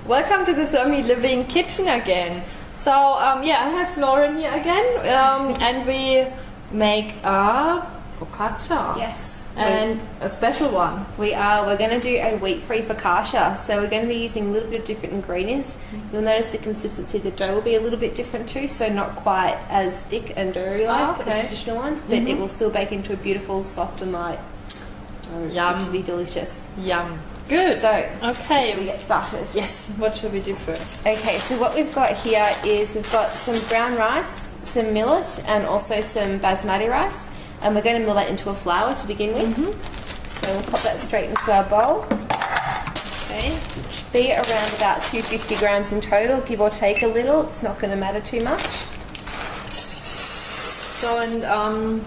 Welcome to the Thermie Living kitchen again. So yeah, I have Lauren here again, and we make a focaccia. Yes. And a special one. We're going to do a wheat-free focaccia. So we're going to be using a little bit of different ingredients. You'll notice the consistency of the dough will be a little bit different too, so not quite as thick and doughy-like as traditional ones, but it will still bake into a beautiful, soft and light dough, Yum. which will be delicious. Yum. Good. So, okay, should we get started? Yes. What should we do first? Okay, so what we've got here is we've got some brown rice, some millet, and also some basmati rice. And we're going to mill that into a flour to begin with. So we'll pop that straight into our bowl. Okay, should be around about 250 grams in total, give or take a little. It's not going to matter too much. So, and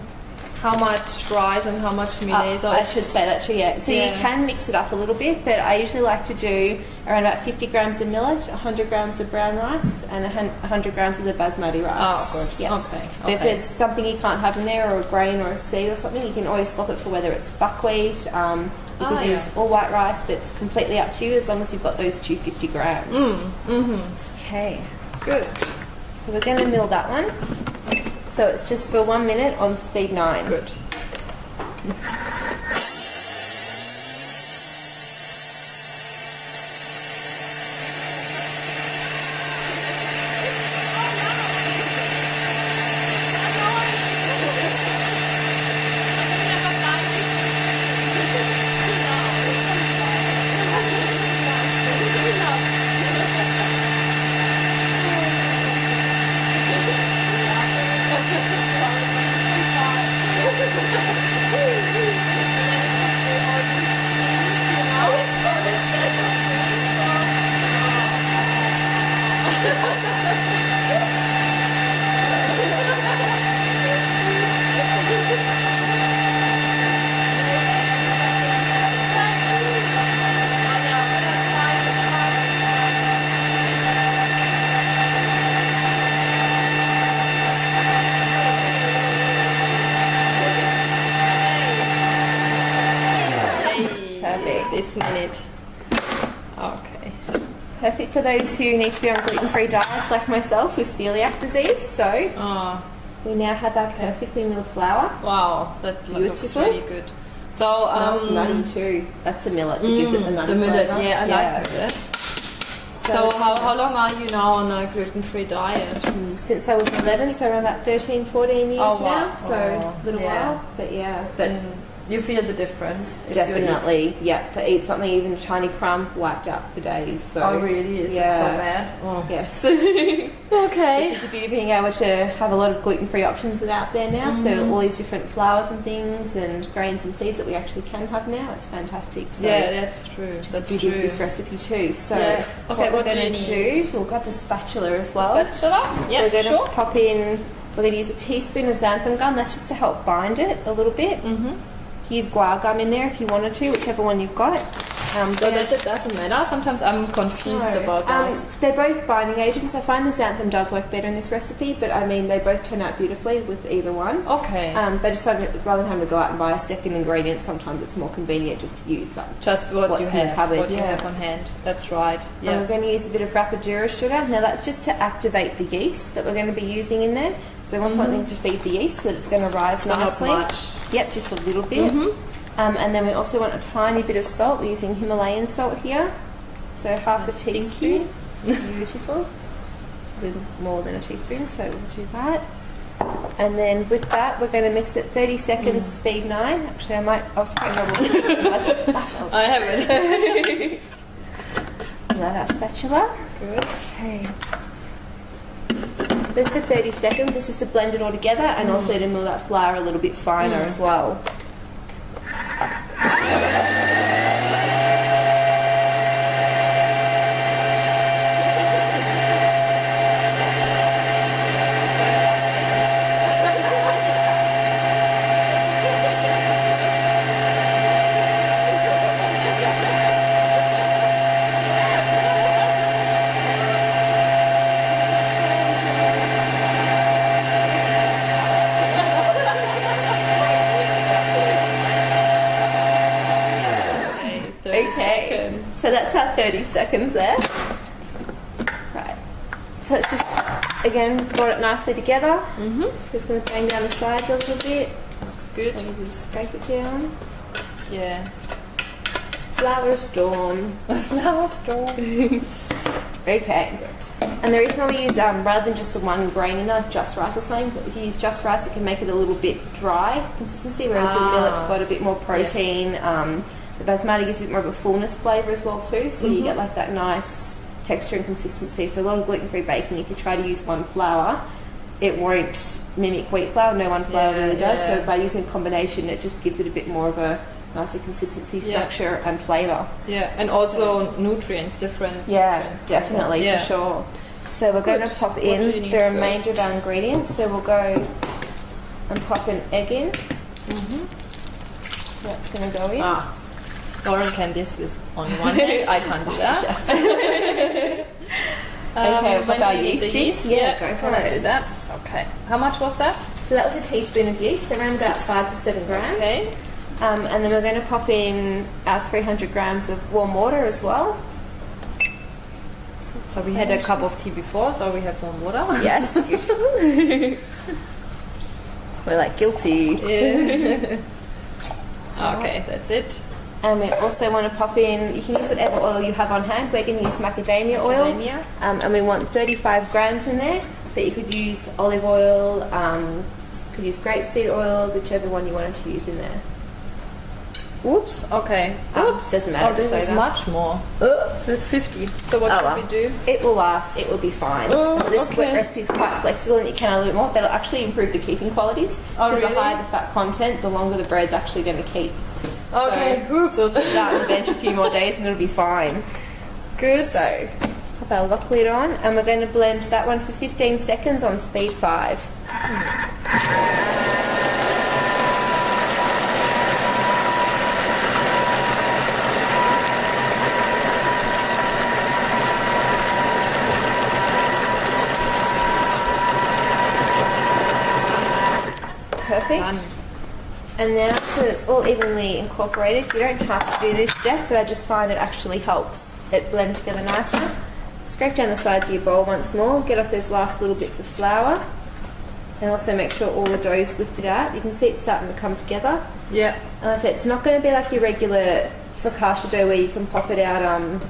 how much rice and how much millet? I should say that too, yeah. So you can mix it up a little bit, but I usually like to do around about 50 grams of millet, 100 grams of brown rice, and 100 grams of the basmati rice. Oh, good. Yeah. Okay. But if there's something you can't have in there, or a grain or a seed or something, you can always swap it for whether it's buckwheat. You could use all white rice, but it's completely up to you as long as you've got those 250 grams. Okay. Good. So we're going to mill that one. So it's just for 1 minute on speed 9. Good. This minute. Okay. Perfect for those who need to be on gluten-free diets like myself with celiac disease. So we now have our perfectly milled flour. Wow, that looks really good. So smells nutty too. That's the millet that gives it the nutty millet, flavour. yeah, I like millet. So how long are you now on a gluten-free diet? Since I was 11, so around about 13, 14 years now. So a little while, but you feel the difference? Definitely, yeah. To eat something, even a tiny crumb, wiped out for days. So really? Is it so bad? Oh. Yes. Okay. Which is the beauty of being able to have a lot of gluten-free options that are out there now. So all these different flours and things and grains and seeds that we actually can have now. It's fantastic. So yeah, that's true. That's the beauty of this recipe too. So what we're going to do, we've got the spatula as well. Spatula? Yeah, we're going to pop in, we're going to use a teaspoon of xanthan gum. That's just to help bind it a little bit. Use guar gum in there if you wanted to, whichever one you've got. It doesn't matter. Sometimes I'm confused about those. They're both binding agents. I find the xanthan does work better in this recipe, but I mean they both turn out beautifully with either one. Okay. But just rather than having to go out and buy a second ingredient, sometimes it's more convenient just to use just what you have, in the cupboard. What you have on hand. That's right. Yeah. And we're going to use a bit of rapadura sugar. Now that's just to activate the yeast that we're going to be using in there. So we want something to feed the yeast so that it's going to rise nicely. Not much. Yep, just a little bit. And then we also want a tiny bit of salt. We're using Himalayan salt here. So half a teaspoon. Beautiful. A little more than a teaspoon, so we'll do that. And then with that, we're going to mix it 30 seconds, speed 9. Actually, I'll scrape my I haven't. Let our spatula. Good. Okay. This for 30 seconds. It's just to blend it all together and also to mill that flour a little bit finer as well. So that's our 30 seconds there. So it's just, again, brought it nicely together. So just going to bang down the sides a little bit. Looks good. And just scrape it down. Yeah. Flour storm. Flour storm. Okay. And the reason we use, rather than just the one grain in there, like just rice or something, but if you use just rice, it can make it a little bit dry consistency, whereas the millet's got a bit more protein. The basmati gives it more of a fullness flavour as well too, so you get like that nice texture and consistency. So a lot of gluten-free baking, if you try to use one flour, it won't mimic wheat flour. No one flour really does. So by using a combination, it just gives it a bit more of a nicer consistency, structure and flavour. Yeah, and also nutrients, different. Yeah, nutrients. definitely, for sure. So we're going to pop in the remainder of our ingredients. So we'll go and pop an egg in. That's going to go in. Lauren can this with only one hand. I can't do that. Okay, we've got our yeast. Yeah, go for I it. do that. Okay. How much was that? So that was a teaspoon of yeast, so around about 5 to 7 grams. Okay. And then we're going to pop in our 300 grams of warm water as well. So we had a cup of tea before, so we have warm water. Yes, beautiful. We're like guilty. Yeah. Okay, that's it. And we also want to pop in, you can use whatever oil you have on hand. We're going to use macadamia oil. Macadamia. And we want 35 grams in there. But you could use olive oil, you could use grapeseed oil, whichever one you wanted to use in there. Oops, okay. Oops. Doesn't matter. Oh, this is much more. That's 50. So what should we do? It will last. It will be fine. This recipe is quite flexible and you can add a little bit more. That'll actually improve the keeping qualities. Oh, really? The higher the fat content, the longer the bread's actually going to keep. Okay, oops. So we'll put that on the bench a few more days and it'll be fine. Good. So pop our lock lid on and we're going to blend that one for 15 seconds on speed 5. Perfect. Done. And now, so that it's all evenly incorporated, you don't have to do this step, but I just find it actually helps it blend together nicer. Scrape down the sides of your bowl once more, get off those last little bits of flour, and also make sure all the dough's lifted out. You can see it's starting to come together. Yeah. And like I said, it's not going to be like your regular focaccia dough where you can pop it out and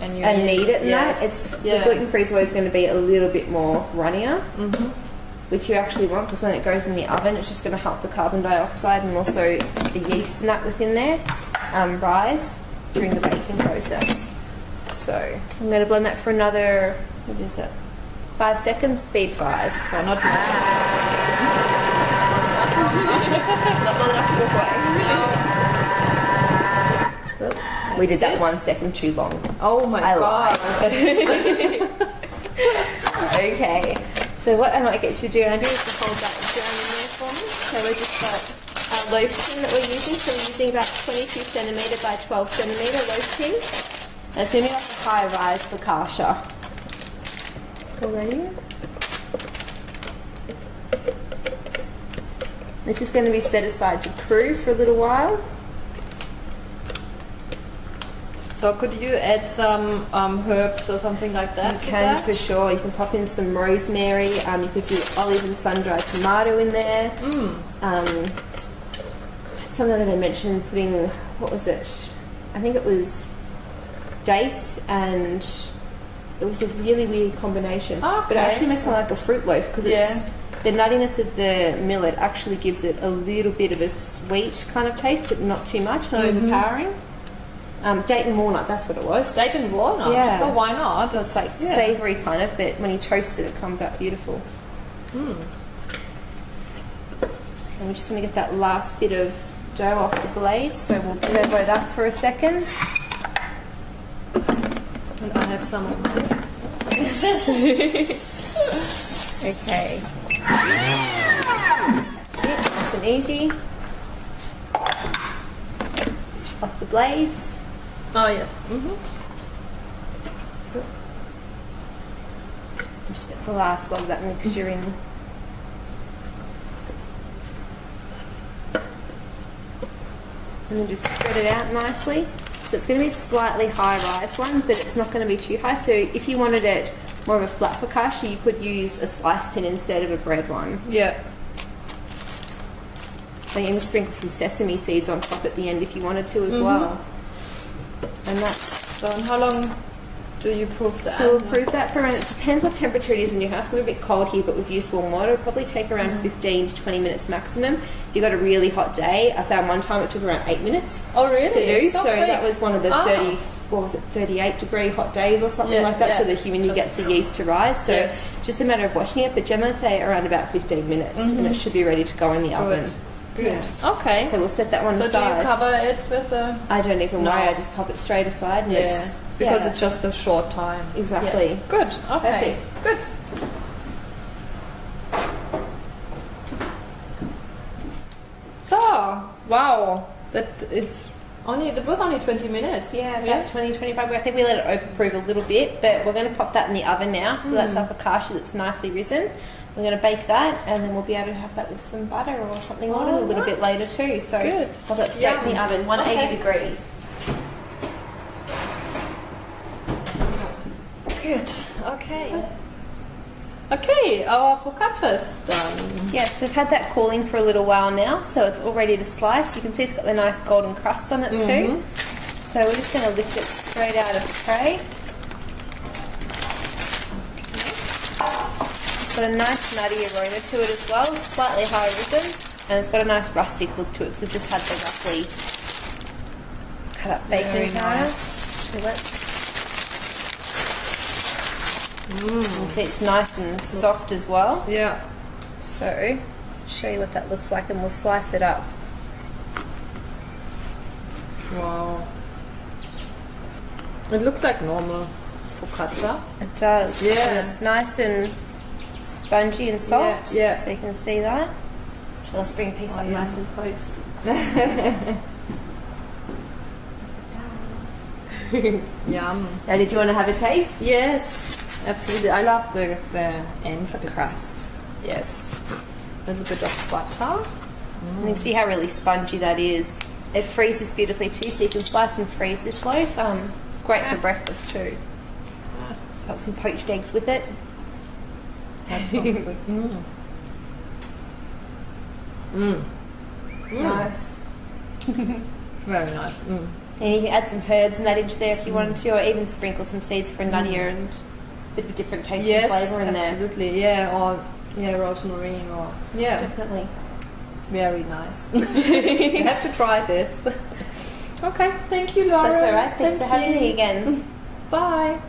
knead it and that. The gluten-free is always going to be a little bit more runnier. Which you actually want, because when it goes in the oven, it's just going to help the carbon dioxide and also the yeast and that within there rise during the baking process. So I'm going to blend that for another, 5 seconds, speed 5. Well, not more. Not long enough to walk away. We did that 1 second too long. Oh my god. Okay. So what I might get you to do, Andrew, is to hold that down in there for me. So we've just got our loaf tin that we're using. So we're using about 22 centimetre by 12 centimetre loaf tin. And it's going to be like a high-rise focaccia. Pull that in. This is going to be set aside to brew for a little while. So could you add some herbs or something like that? You can, for sure. You can pop in some rosemary. You could do olive and sun-dried tomato in there. Something that I mentioned, putting, what was it? I think it was dates, and it was a really weird combination. Okay. But it actually makes it like a fruit loaf, because it's the nuttiness of the millet actually gives it a little bit of a sweet kind of taste, but not too much, not overpowering. Date and walnut, that's what it was. Date and walnut? Yeah. Well, why not? So it's like savoury kind of, but when you toast it, it comes out beautiful. And we just want to get that last bit of dough off the blade, so we'll turbo that for a second. And I have some of mine. Okay. Nice and easy. Off the blades. Oh, yes. Just get the last lot of that mixture in. And then just spread it out nicely. So it's going to be a slightly high rise one, but it's not going to be too high. So if you wanted it more of a flat focaccia, you could use a sliced tin instead of a bread one. Yeah. So you can sprinkle some sesame seeds on top at the end if you wanted to as well. And that's So, and how long do you proof that? So we'll proof that for around, it depends what temperature it is in your house. We're a bit cold here, but we've used warm water. It'll probably take around 15 to 20 minutes maximum. If you've got a really hot day, I found one time it took around 8 minutes Oh, really? to do. So quick. that was one of the 38 degree hot days or something like that. So the humidity gets the yeast to rise. So just a matter of washing it. But generally say around about 15 minutes and it should be ready to go in the oven. Good. Yeah. Okay. So we'll set that one So aside. do you cover it with a... I don't even No. worry, I just pop it straight aside. And it's, because it's just a short time. Exactly. Yeah. Good. Okay. Perfect. Good. So, wow, that was only 20 minutes. Yeah, about 20, 25. I think we let it overproof a little bit, but we're going to pop that in the oven now. So that's our focaccia that's nicely risen. We're going to bake that, and then we'll be able to have that with some butter or something on it a little bit later too. So good. pop that straight in the oven, 180 degrees. Good. Okay. Okay, our focaccia is done. Yes, we've had that cooling for a little while now, so it's all ready to slice. You can see it's got the nice golden crust on it too. So we're just going to lift it straight out of the tray. It's got a nice nutty aroma to it as well, slightly high risen, and it's got a nice rustic look to it, so just had the roughly cut up bacon powder. You can see it's nice and soft as well. Yeah. So, show you what that looks like, and we'll slice it up. Wow. It looks like normal focaccia. It does. Yeah. And it's nice and spongy and soft. Yeah. So you can see that. So let's bring a piece up nice and close. Yum. Now, did you want to have a taste? Yes, absolutely. I love the end of the crust. Yes. A little bit of butter. And you can see how really spongy that is. It freezes beautifully too, so you can slice and freeze this loaf. It's great for breakfast too. Got some poached eggs with it. That sounds good. Nice. Very nice. And you can add some herbs and that into there if you wanted to, or even sprinkle some seeds for a nuttier and a bit of a different taste and flavour in there. Absolutely. Yeah, or rosemary or Definitely. very nice. You have to try this. Okay, thank you, Laura. That's alright. Thanks for having me again. Bye.